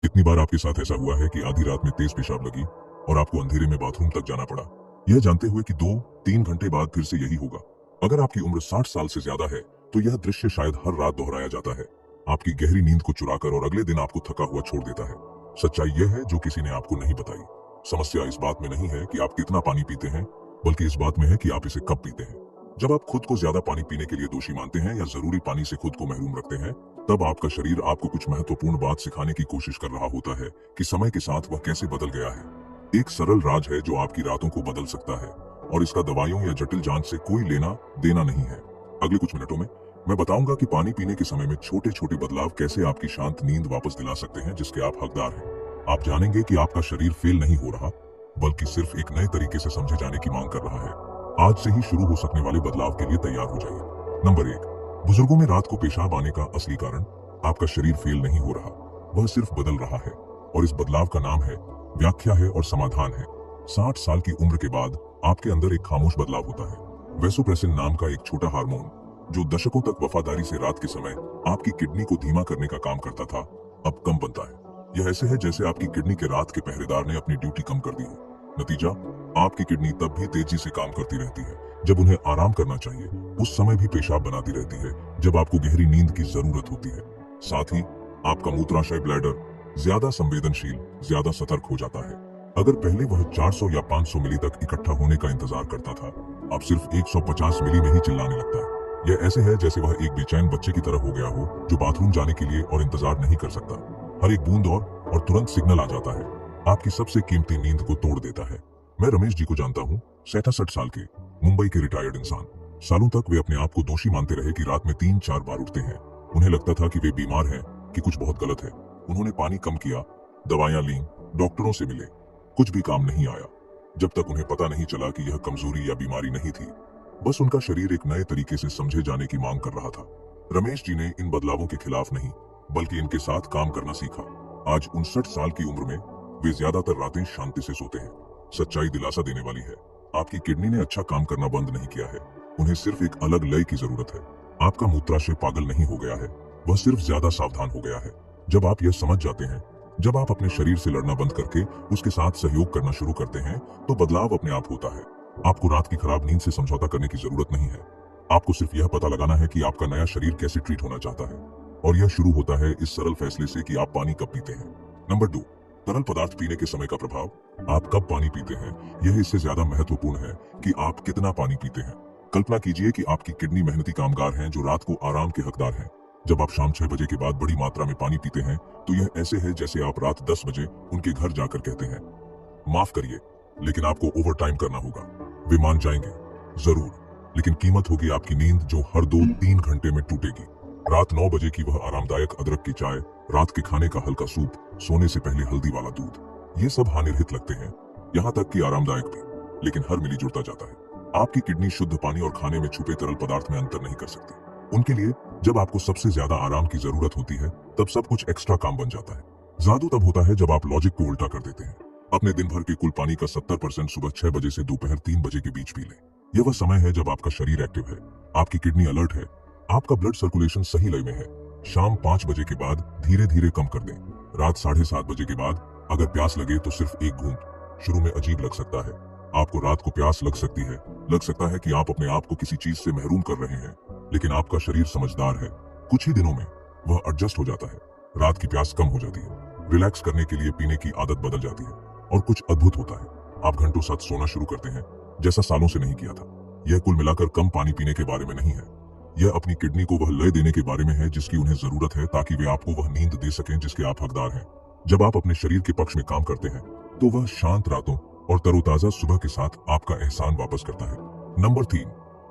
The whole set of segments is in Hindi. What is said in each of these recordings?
कितनी बार आपके साथ ऐसा हुआ है कि आधी रात में तेज पेशाब लगी और आपको अंधेरे में बाथरूम तक जाना पड़ा, यह जानते हुए कि 2-3 घंटे बाद फिर से यही होगा। अगर आपकी उम्र 60 साल से ज्यादा है तो यह दृश्य शायद हर रात दोहराया जाता है, आपकी गहरी नींद को चुराकर, और अगले दिन आपको थका हुआ छोड़ देता है। सच्चाई यह है जो किसी ने आपको नहीं बताई। समस्या इस बात में नहीं है कि आप कितना पानी पीते हैं, बल्कि इस बात में है कि आप इसे कब पीते हैं। जब आप खुद को ज्यादा पानी पीने के लिए दोषी मानते हैं या जरूरी पानी से खुद को महरूम रखते हैं, तब आपका शरीर आपको कुछ महत्वपूर्ण बात सिखाने की कोशिश कर रहा होता है कि समय के साथ वह कैसे बदल गया है। एक सरल राज है जो आपकी रातों को बदल सकता है, और इसका दवाइयों या जटिल जांच से कोई लेना देना नहीं है। अगले कुछ मिनटों में मैं बताऊंगा कि पानी पीने के समय में छोटे छोटे बदलाव कैसे आपकी शांत नींद वापस दिला सकते हैं जिसके आप हकदार हैं। आप जानेंगे कि आपका शरीर फेल नहीं हो रहा, बल्कि सिर्फ एक नए तरीके से समझे जाने की मांग कर रहा है। आज से ही शुरू हो सकने वाले बदलाव के लिए तैयार हो जाइए। नंबर 1, बुजुर्गों में रात को पेशाब आने का असली कारण आपका शरीर फेल नहीं हो रहा, वह सिर्फ बदल रहा है, और इस बदलाव का नाम है व्याख्या है और समाधान है। 60 साल की उम्र के बाद आपके अंदर एक खामोश बदलाव होता है। वेसोप्रेसिन नाम का एक छोटा हार्मोन जो दशकों तक वफादारी से रात के समय आपकी किडनी को धीमा करने का काम करता था, अब कम बनता है। यह ऐसे है जैसे आपकी किडनी के रात के पहरेदार ने अपनी ड्यूटी कम कर दी हो। नतीजा, आपकी किडनी तब भी तेजी से काम करती रहती है जब उन्हें आराम करना चाहिए, उस समय भी पेशाब बनाती रहती है जब आपको गहरी नींद की जरूरत होती है। साथ ही आपका मूत्राशय ब्लैडर ज्यादा संवेदनशील, ज्यादा सतर्क हो जाता है। अगर पहले वह 400 या 500 मिली तक इकट्ठा होने का इंतजार करता था, अब सिर्फ 150 मिली में ही चिल्लाने लगता है। यह ऐसे है जैसे वह एक बेचैन बच्चे की तरह हो गया हो जो बाथरूम जाने के लिए और इंतजार नहीं कर सकता। हर एक बूंद और तुरंत सिग्नल आ जाता है, आपकी सबसे कीमती नींद को तोड़ देता है। मैं रमेश जी को जानता हूँ, 67 साल के मुंबई के रिटायर्ड इंसान। सालों तक वे अपने आप को दोषी मानते रहे कि रात में 3-4 बार उठते हैं। उन्हें लगता था कि वे बीमार हैं, कि कुछ बहुत गलत है। उन्होंने पानी कम किया, दवाइयां लीं, डॉक्टरों से मिले, कुछ भी काम नहीं आया, जब तक उन्हें पता नहीं चला कि यह कमजोरी या बीमारी नहीं थी, बस उनका शरीर एक नए तरीके से समझे जाने की मांग कर रहा था। रमेश जी ने इन बदलावों के खिलाफ नहीं, बल्कि इनके साथ काम करना सीखा। आज 59 साल की उम्र में वे ज्यादातर रातें शांति से सोते हैं। सच्चाई दिलासा देने वाली है, आपकी किडनी ने अच्छा काम करना बंद नहीं किया है, उन्हें सिर्फ एक अलग लय की जरूरत है। आपका मूत्राशय पागल नहीं हो गया है, वह सिर्फ ज्यादा सावधान हो गया है। जब आप यह समझ जाते हैं, जब आप अपने शरीर से लड़ना बंद करके उसके साथ सहयोग करना शुरू करते हैं, तो बदलाव अपने आप होता है। आपको रात की खराब नींद से समझौता करने की जरूरत नहीं है। आपको सिर्फ यह पता लगाना है कि आपका नया शरीर कैसे ट्रीट होना चाहता है, और यह शुरू होता है इस सरल फैसले से कि आप पानी कब पीते हैं। नंबर 2, तरल पदार्थ पीने के समय का प्रभाव। आप कब पानी पीते हैं, यह इससे ज्यादा महत्वपूर्ण है कि आप कितना पानी पीते हैं। कल्पना कीजिए कि आपकी किडनी मेहनती कामगार हैं जो रात को आराम के हकदार हैं। जब आप शाम 6 बजे के बाद बड़ी मात्रा में पानी पीते हैं, तो यह ऐसे है जैसे आप रात 10 बजे उनके घर जाकर कहते हैं, माफ करिए, लेकिन आपको ओवर टाइम करना होगा। वे मान जाएंगे, जरूर, लेकिन कीमत होगी आपकी नींद जो हर 2-3 घंटे में टूटेगी। रात 9 बजे की वह आरामदायक अदरक की चाय, रात के खाने का हल्का सूप, सोने से पहले हल्दी वाला दूध, ये सब हानिरहित लगते हैं, यहाँ तक कि आरामदायक भी, लेकिन हर मिली जुड़ता जाता है। आपकी किडनी शुद्ध पानी और खाने में छुपे तरल पदार्थ में अंतर नहीं कर सकती। उनके लिए जब आपको सबसे ज्यादा आराम की जरूरत होती है, तब सब कुछ एक्स्ट्रा काम बन जाता है। जादू तब होता है जब आप लॉजिक को उल्टा कर देते हैं। अपने दिन भर के कुल पानी का 70% सुबह 6 बजे से दोपहर 3 बजे के बीच पी लें। यह वह समय है जब आपका शरीर एक्टिव है, आपकी किडनी अलर्ट है, आपका ब्लड सर्कुलेशन सही लय में है। शाम 5 बजे के बाद धीरे धीरे कम कर दें। रात 7:30 बजे के बाद अगर प्यास लगे तो सिर्फ एक घूंट। शुरू में अजीब लग सकता है, आपको रात को प्यास लग सकती है, लग सकता है कि आप अपने आप को किसी चीज से महरूम कर रहे हैं, लेकिन आपका शरीर समझदार है। कुछ ही दिनों में वह एडजस्ट हो जाता है, रात की प्यास कम हो जाती है, रिलैक्स करने के लिए पीने की आदत बदल जाती है, और कुछ अद्भुत होता है। आप घंटों साथ सोना शुरू करते हैं, जैसा सालों से नहीं किया था। यह कुल मिलाकर कम पानी पीने के बारे में नहीं है, यह अपनी किडनी को वह लय देने के बारे में है जिसकी उन्हें जरूरत है, ताकि वे आपको वह नींद दे सकें जिसके आप हकदार हैं। जब आप अपने शरीर के पक्ष में काम करते हैं, तो वह शांत रातों और तरोताजा सुबह के साथ आपका एहसान वापस करता है। नंबर 3,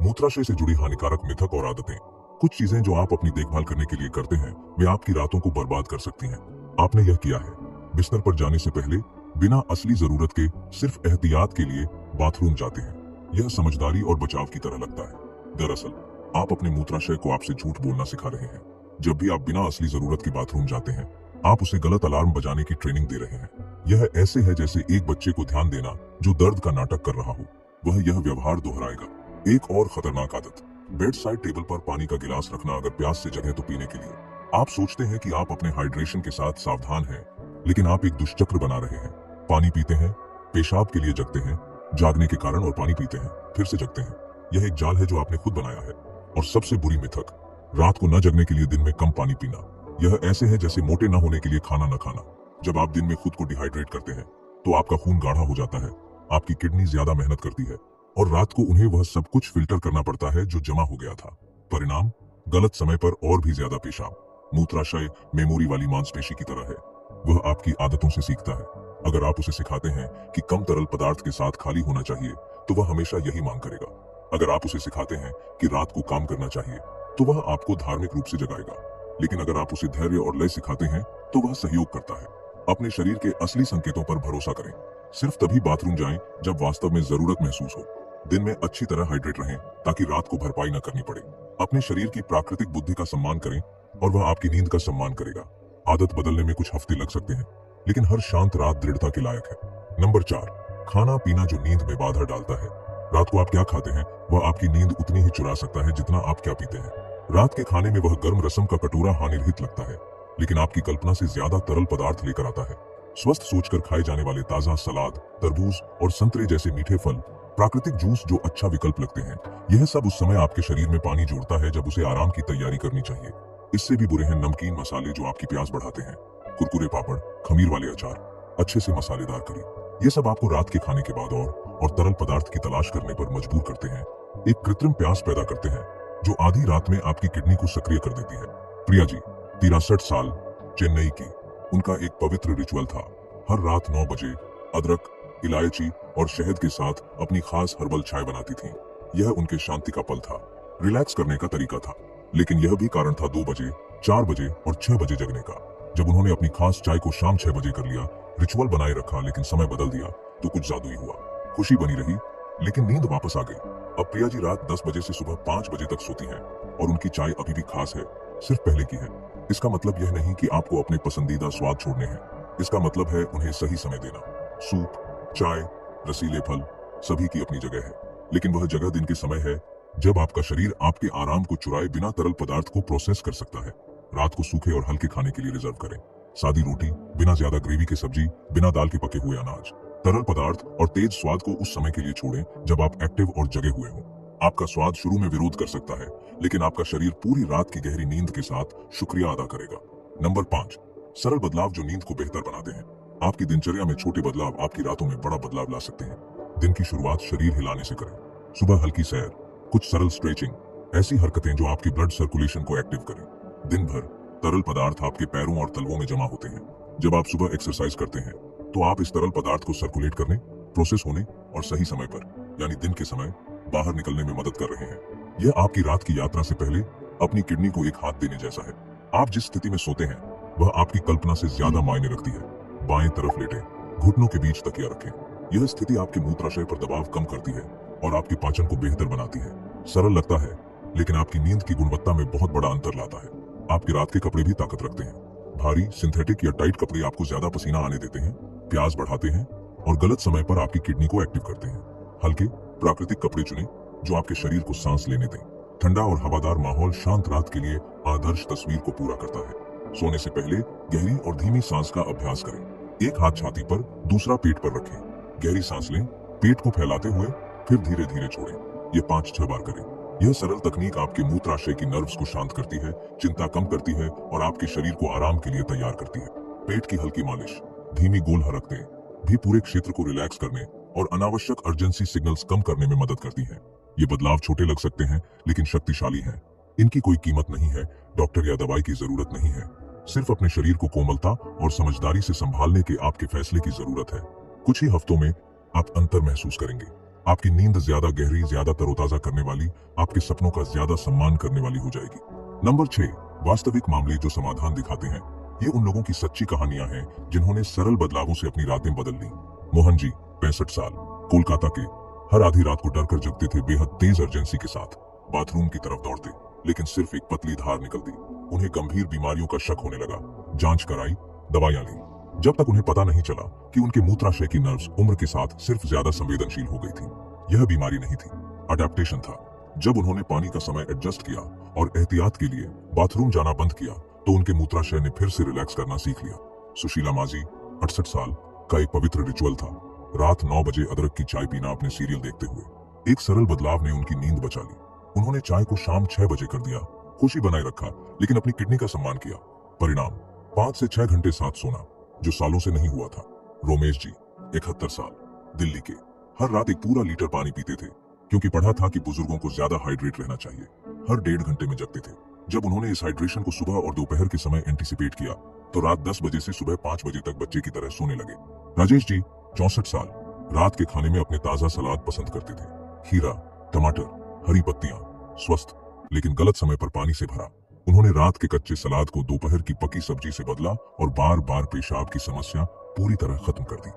मूत्राशय से जुड़ी हानिकारक मिथक और आदतें। कुछ चीजें जो आप अपनी देखभाल करने के लिए करते हैं, वे आपकी रातों को बर्बाद कर सकती हैं। आपने यह किया है, बिस्तर पर जाने से पहले बिना असली जरूरत के सिर्फ एहतियात के लिए बाथरूम जाते हैं। यह समझदारी और बचाव की तरह लगता है, दरअसल आप अपने मूत्राशय को आपसे झूठ बोलना सिखा रहे हैं। जब भी आप बिना असली जरूरत के बाथरूम जाते हैं, आप उसे गलत अलार्म बजाने की ट्रेनिंग दे रहे हैं। यह ऐसे है जैसे एक बच्चे को ध्यान देना जो दर्द का नाटक कर रहा हो, वह यह व्यवहार दोहराएगा। एक और खतरनाक आदत, बेड साइड टेबल पर पानी का गिलास रखना अगर प्यास से जगह तो पीने के लिए। आप सोचते हैं कि आप अपने हाइड्रेशन के साथ सावधान हैं, लेकिन आप एक दुष्चक्र बना रहे हैं। पानी पीते हैं, पेशाब के लिए जगते हैं, जागने के कारण और पानी पीते हैं, फिर से जगते हैं। यह एक जाल है जो आपने खुद बनाया है। और सबसे बुरी मिथक, रात को न जगने के लिए दिन में कम पानी पीना। यह ऐसे है जैसे मोटे न होने के लिए खाना न खाना। जब आप दिन में खुद को डिहाइड्रेट करते हैं तो आपका खून गाढ़ा हो जाता है, आपकी किडनी ज्यादा मेहनत करती है और रात को उन्हें वह सब कुछ फिल्टर करना पड़ता है जो जमा हो गया था। परिणाम, गलत समय पर और भी ज्यादा पेशाब। मूत्राशय मेमोरी वाली मांसपेशी की तरह है, वह आपकी आदतों से सीखता है। अगर आप उसे सिखाते हैं कि कम तरल पदार्थ के साथ खाली होना चाहिए तो वह हमेशा यही मांग करेगा। अगर आप उसे सिखाते हैं कि रात को काम करना चाहिए तो वह आपको धार्मिक रूप से जगाएगा। लेकिन अगर आप उसे धैर्य और लय सिखाते हैं तो वह सहयोग करता है। अपने शरीर के असली संकेतों पर भरोसा करें। सिर्फ तभी बाथरूम जाएं जब वास्तव में जरूरत महसूस हो। दिन में अच्छी तरह हाइड्रेट रहें ताकि रात को भरपाई न करनी पड़े। अपने शरीर की प्राकृतिक बुद्धि का सम्मान करें और वह आपकी नींद का सम्मान करेगा। आदत बदलने में कुछ हफ्ते लग सकते हैं, लेकिन हर शांत रात दृढ़ता के लायक है। नंबर 4, खाना पीना जो नींद में बाधा डालता है। रात को आप क्या खाते हैं वह आपकी नींद उतनी ही चुरा सकता है जितना आप क्या पीते हैं। रात के खाने में वह गर्म रसम का कटोरा हानिरहित लगता है, लेकिन आपकी कल्पना से ज्यादा तरल पदार्थ लेकर आता है। स्वस्थ सोचकर खाए जाने वाले ताजा सलाद, तरबूज और संतरे जैसे मीठे फल, प्राकृतिक जूस जो अच्छा विकल्प लगते हैं, यह सब उस समय आपके शरीर में पानी जोड़ता है जब उसे आराम की तैयारी करनी चाहिए। इससे भी बुरे हैं नमकीन मसाले जो आपकी प्यास बढ़ाते हैं। कुरकुरे पापड़, खमीर वाले अचार, अच्छे से मसालेदार करी, ये सब आपको रात के खाने के बाद और तरल पदार्थ की तलाश करने पर मजबूर करते हैं। एक कृत्रिम प्यास पैदा करते हैं जो आधी रात में आपकी किडनी को सक्रिय कर देती है। प्रिया जी, 63 साल, चेन्नई की, उनका एक पवित्र रिचुअल था। हर रात 9 बजे अदरक, इलायची और शहद के साथ अपनी खास हर्बल चाय बनाती थीं। यह उनके शांति का पल था, रिलैक्स करने का तरीका था। लेकिन यह भी कारण था 2 बजे, 4 बजे और 6 बजे जगने का। जब उन्होंने अपनी खास चाय को शाम 6 बजे कर लिया, रिचुअल बनाए रखा लेकिन समय बदल दिया, तो कुछ जादुई हुआ। खुशी बनी रही लेकिन नींद वापस आ गई। अब प्रिया जी रात 10 बजे से सुबह 5 बजे तक सोती हैं और उनकी चाय अभी भी खास है, सिर्फ पहले की है। इसका मतलब यह नहीं कि आपको अपने पसंदीदा स्वाद छोड़ने हैं, इसका मतलब है उन्हें सही समय देना। सूप, चाय, रसीले फल, सभी की अपनी जगह है, लेकिन वह जगह दिन के समय है जब आपका शरीर आपके आराम को चुराए बिना तरल पदार्थ को प्रोसेस कर सकता है। रात को सूखे और हल्के खाने के लिए रिजर्व करें। सादी रोटी, बिना ज्यादा ग्रेवी की सब्जी, बिना दाल के पके हुए अनाज। तरल पदार्थ और तेज स्वाद को उस समय के लिए छोड़ें जब आप एक्टिव और जगे हुए हों। आपका स्वाद शुरू में विरोध कर सकता है, लेकिन आपका शरीर पूरी रात की गहरी नींद के साथ शुक्रिया अदा करेगा। नंबर 5, सरल बदलाव जो नींद को बेहतर बनाते हैं। आपकी दिनचर्या में छोटे बदलाव आपकी रातों में बड़ा बदलाव ला सकते हैं। दिन की शुरुआत शरीर हिलाने से करें। सुबह हल्की सैर, कुछ सरल स्ट्रेचिंग, ऐसी हरकतें जो आपकी ब्लड सर्कुलेशन को एक्टिव करें। दिन भर तरल पदार्थ आपके पैरों और तलवों में जमा होते हैं। जब आप सुबह एक्सरसाइज करते हैं तो आप इस तरल पदार्थ को सर्कुलेट करने, प्रोसेस होने और सही समय पर, यानी दिन के समय, बाहर निकलने में मदद कर रहे हैं। यह आपकी रात की यात्रा से पहले अपनी किडनी को एक हाथ देने जैसा है। आप जिस स्थिति में सोते हैं वह आपकी कल्पना से ज्यादा मायने रखती है। बाएं तरफ लेटें, घुटनों के बीच तकिया रखें। यह स्थिति आपके मूत्राशय पर दबाव कम करती है और आपके पाचन को बेहतर बनाती है। सरल लगता है, लेकिन आपकी नींद की गुणवत्ता में बहुत बड़ा अंतर लाता है। आपके रात के कपड़े भी ताकत रखते हैं। भारी, सिंथेटिक या टाइट कपड़े आपको ज्यादा पसीना आने देते हैं, प्यास बढ़ाते हैं और गलत समय पर आपकी किडनी को एक्टिव करते हैं। हल्के, प्राकृतिक कपड़े चुनें जो आपके शरीर को सांस लेने दें। ठंडा और हवादार माहौल शांत रात के लिए आदर्श तस्वीर को पूरा करता है। सोने से पहले गहरी और धीमी सांस का अभ्यास करें। एक हाथ छाती पर, दूसरा पेट पर रखें। गहरी सांस लें, पेट को फैलाते हुए, फिर धीरे धीरे छोड़ें। ये 5-6 बार करें। यह सरल तकनीक आपके मूत्राशय की नर्व्स को शांत करती है, चिंता कम करती है और आपके शरीर को आराम के लिए तैयार करती है। पेट की हल्की मालिश, धीमी गोल हरकतें भी पूरे क्षेत्र को रिलैक्स करने और अनावश्यक अर्जेंसी सिग्नल्स कम करने में मदद करती है। ये बदलाव छोटे लग सकते हैं लेकिन शक्तिशाली हैं। इनकी कोई कीमत नहीं है, डॉक्टर या दवाई की जरूरत नहीं है। सिर्फ अपने शरीर को कोमलता और समझदारी से संभालने के आपके फैसले की जरूरत है। कुछ ही हफ्तों में आप अंतर महसूस करेंगे। आपकी नींद ज्यादा गहरी, ज्यादा तरोताजा करने वाली, आपके सपनों का ज्यादा सम्मान करने वाली हो जाएगी। नंबर 6, वास्तविक मामले जो समाधान दिखाते हैं। ये उन लोगों की सच्ची कहानियां हैं जिन्होंने सरल बदलावों से अपनी रातें बदल ली। मोहन जी, 65 साल, कोलकाता के, हर आधी रात को डर कर जगते थे, बेहद तेज अर्जेंसी के साथ। बाथरूम की तरफ दौड़ते, लेकिन सिर्फ एक पतली धार निकलती। उन्हें गंभीर बीमारियों का शक होने लगा। जांच कराई, दवाइयां ली, जब तक उन्हें पता नहीं चला कि उनके मूत्राशय की नर्व्स उम्र के साथ सिर्फ ज्यादा संवेदनशील हो गई थी। यह बीमारी नहीं थी, अडैप्टेशन था। जब उन्होंने पानी का समय एडजस्ट किया और एहतियात के लिए बाथरूम जाना बंद किया, तो उनके मूत्राशय ने फिर से रिलैक्स करना सीख लिया। सुशीला माजी 68 साल का एक पवित्र रिचुअल था। रात 9 बजे अदरक की चाय पीना अपने सीरियल देखते हुए। एक सरल बदलाव ने उनकी नींद बचा ली। उन्होंने चाय को शाम 6 बजे कर दिया, खुशी बनाए रखा, लेकिन अपनी किडनी का सम्मान किया। परिणाम 5 से 6 घंटे साथ सोना, जो सालों से नहीं हुआ था। रोमेश जी 71 साल, दिल्ली के, हर रात एक पूरा लीटर पानी पीते थे, क्योंकि पढ़ा था कि बुजुर्गों को ज्यादा हाइड्रेट रहना चाहिए। हर 1.5 घंटे में जगते थे। जब उन्होंने इस हाइड्रेशन को सुबह और दोपहर के समय एंटीसिपेट किया, तो रात 10 बजे से सुबह 5 बजे तक बच्चे की तरह सोने लगे। राजेश जी 64 साल, रात के खाने में अपने ताजा सलाद पसंद करते थे। खीरा, टमाटर, हरी पत्तियां, स्वस्थ, लेकिन गलत समय पर पानी से भरा। उन्होंने रात के कच्चे सलाद को दोपहर की पकी सब्जी से बदला और बार बार पेशाब की समस्या पूरी तरह खत्म कर दी।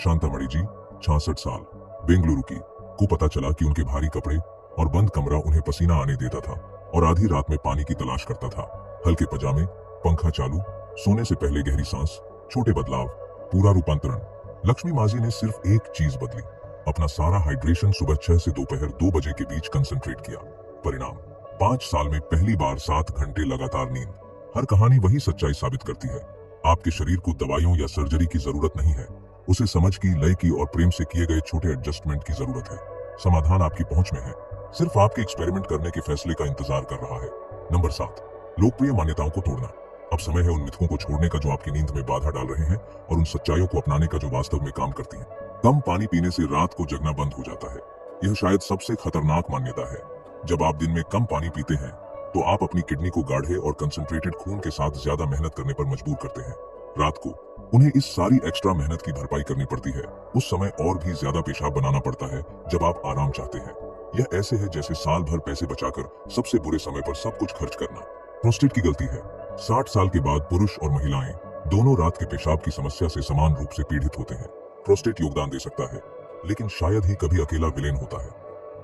शांतामणि जी 66 साल, बेंगलुरु की, को पता चला कि उनके भारी कपड़े और बंद कमरा उन्हें पसीना आने देता था और आधी रात में पानी की तलाश करता था। हल्के पजामे, पंखा चालू, सोने से पहले गहरी सांस, छोटे बदलाव, पूरा रूपांतरण। लक्ष्मी माजी ने सिर्फ एक चीज बदली, अपना सारा हाइड्रेशन सुबह 6 से दोपहर 2 बजे के बीच कंसंट्रेट किया। परिणाम 5 साल में पहली बार 7 घंटे लगातार नींद। हर कहानी वही सच्चाई साबित करती है। आपके शरीर को दवाइयों या सर्जरी की जरूरत नहीं है, उसे समझ की, लय की और प्रेम से किए गए छोटे एडजस्टमेंट की जरूरत है। समाधान आपकी पहुंच में है, सिर्फ आपके एक्सपेरिमेंट करने के फैसले का इंतजार कर रहा है। नंबर 7, लोकप्रिय मान्यताओं को तोड़ना। अब समय है उन मिथकों को छोड़ने का जो आपकी नींद में बाधा डाल रहे हैं, और उन सच्चाइयों को अपनाने का जो वास्तव में काम करती हैं। कम पानी पीने से रात को जगना बंद हो जाता है। यह शायद सबसे खतरनाक मान्यता है। जब आप दिन में कम पानी पीते हैं, तो आप अपनी किडनी को गाढ़े और कंसंट्रेटेड खून के साथ ज्यादा मेहनत करने पर मजबूर करते हैं। रात को उन्हें इस सारी एक्स्ट्रा मेहनत की भरपाई करनी पड़ती है। उस समय और भी ज्यादा पेशाब बनाना पड़ता है जब आप आराम चाहते हैं। यह ऐसे है जैसे साल भर पैसे बचाकर सबसे बुरे समय पर सब कुछ खर्च करना। प्रोस्टेट की गलती है। 60 साल के बाद पुरुष और महिलाएं दोनों रात के पेशाब की समस्या से समान रूप से पीड़ित होते हैं। प्रोस्टेट योगदान दे सकता है, लेकिन शायद ही कभी अकेला विलेन होता है।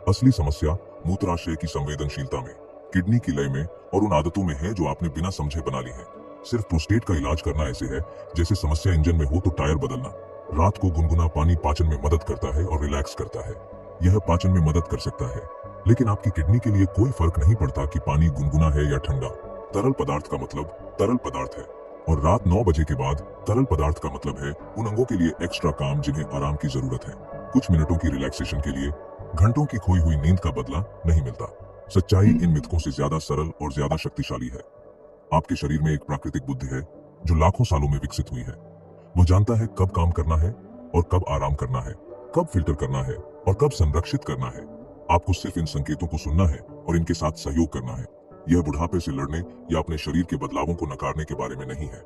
असली समस्या मूत्राशय की संवेदनशीलता में, किडनी की लय में और उन आदतों में है जो आपने बिना समझे बना ली है। सिर्फ प्रोस्टेट का इलाज करना ऐसे है जैसे समस्या इंजन में हो तो टायर बदलना। रात को गुनगुना पानी पाचन में मदद करता है और रिलैक्स करता है। यह पाचन में मदद कर सकता है, लेकिन आपकी किडनी के लिए कोई फर्क नहीं पड़ता कि पानी गुनगुना है या ठंडा। तरल पदार्थ का मतलब तरल पदार्थ है, और रात 9 बजे के बाद तरल पदार्थ का मतलब है उन अंगों के लिए एक्स्ट्रा काम जिन्हें आराम की जरूरत है। कुछ मिनटों की रिलैक्सेशन के लिए घंटों की खोई हुई नींद का बदला नहीं मिलता। सच्चाई इन मिथकों से ज्यादा सरल और ज्यादा शक्तिशाली है। आपके शरीर में एक प्राकृतिक बुद्धि है जो लाखों सालों में विकसित हुई है। वो जानता है कब काम करना है और कब आराम करना है, कब फिल्टर करना है और कब संरक्षित करना है। आपको सिर्फ इन संकेतों को सुनना है और इनके साथ सहयोग करना है। यह बुढ़ापे से लड़ने या अपने शरीर के बदलावों को नकारने के बारे में नहीं है।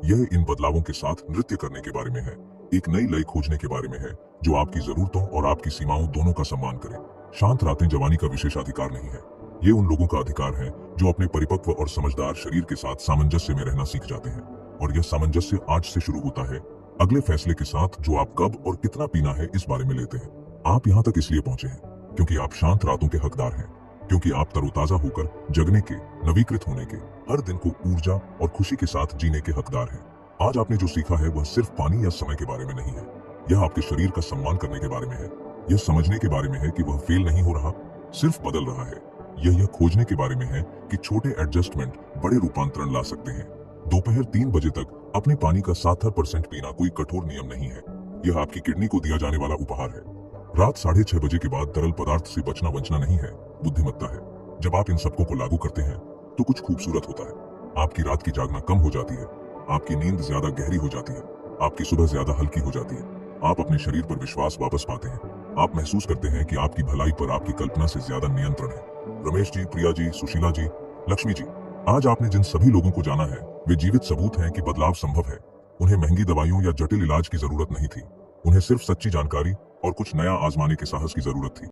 यह इन बदलावों के साथ नृत्य करने के बारे में है, एक नई लय खोजने के बारे में है जो आपकी जरूरतों और आपकी सीमाओं दोनों का सम्मान करे। शांत रातें जवानी का विशेषाधिकार नहीं है, ये उन लोगों का अधिकार है जो अपने परिपक्व और समझदार शरीर के साथ सामंजस्य में रहना सीख जाते हैं। और यह सामंजस्य आज से शुरू होता है, अगले फैसले के साथ जो आप कब और कितना पीना है इस बारे में लेते हैं। आप यहाँ तक इसलिए पहुंचे हैं क्योंकि आप शांत रातों के हकदार हैं, क्योंकि आप तरोताजा होकर जगने के, नवीकृत होने के, हर दिन को ऊर्जा और खुशी के साथ जीने के हकदार हैं। आज आपने जो सीखा है वह सिर्फ पानी या समय के बारे में नहीं है, यह आपके शरीर का सम्मान करने के बारे में है। यह समझने के बारे में है कि वह फेल नहीं हो रहा, सिर्फ बदल रहा है। यह खोजने के बारे में है कि छोटे एडजस्टमेंट बड़े रूपांतरण ला सकते हैं। दोपहर 3 बजे तक अपने पानी का 70% पीना कोई कठोर नियम नहीं है, यह आपकी किडनी को दिया जाने वाला उपहार है। रात 6:30 बजे के बाद तरल पदार्थ से बचना वंचना नहीं है, बुद्धिमत्ता है। जब आप इन सबको को लागू करते हैं तो कुछ खूबसूरत होता है। आपकी रात की जागना कम हो जाती है, आपकी नींद ज्यादा गहरी हो जाती है, आपकी सुबह ज्यादा हल्की हो जाती है, आप अपने शरीर पर विश्वास वापस पाते हैं, आप महसूस करते हैं कि आपकी भलाई पर आपकी कल्पना से ज्यादा नियंत्रण है। रमेश जी, प्रिया जी, सुशीला जी, लक्ष्मी जी, आज आपने जिन सभी लोगों को जाना है वे जीवित सबूत हैं कि बदलाव संभव है। उन्हें महंगी दवाइयों या जटिल इलाज की जरूरत नहीं थी, उन्हें सिर्फ सच्ची जानकारी और कुछ नया आजमाने के साहस की जरूरत थी।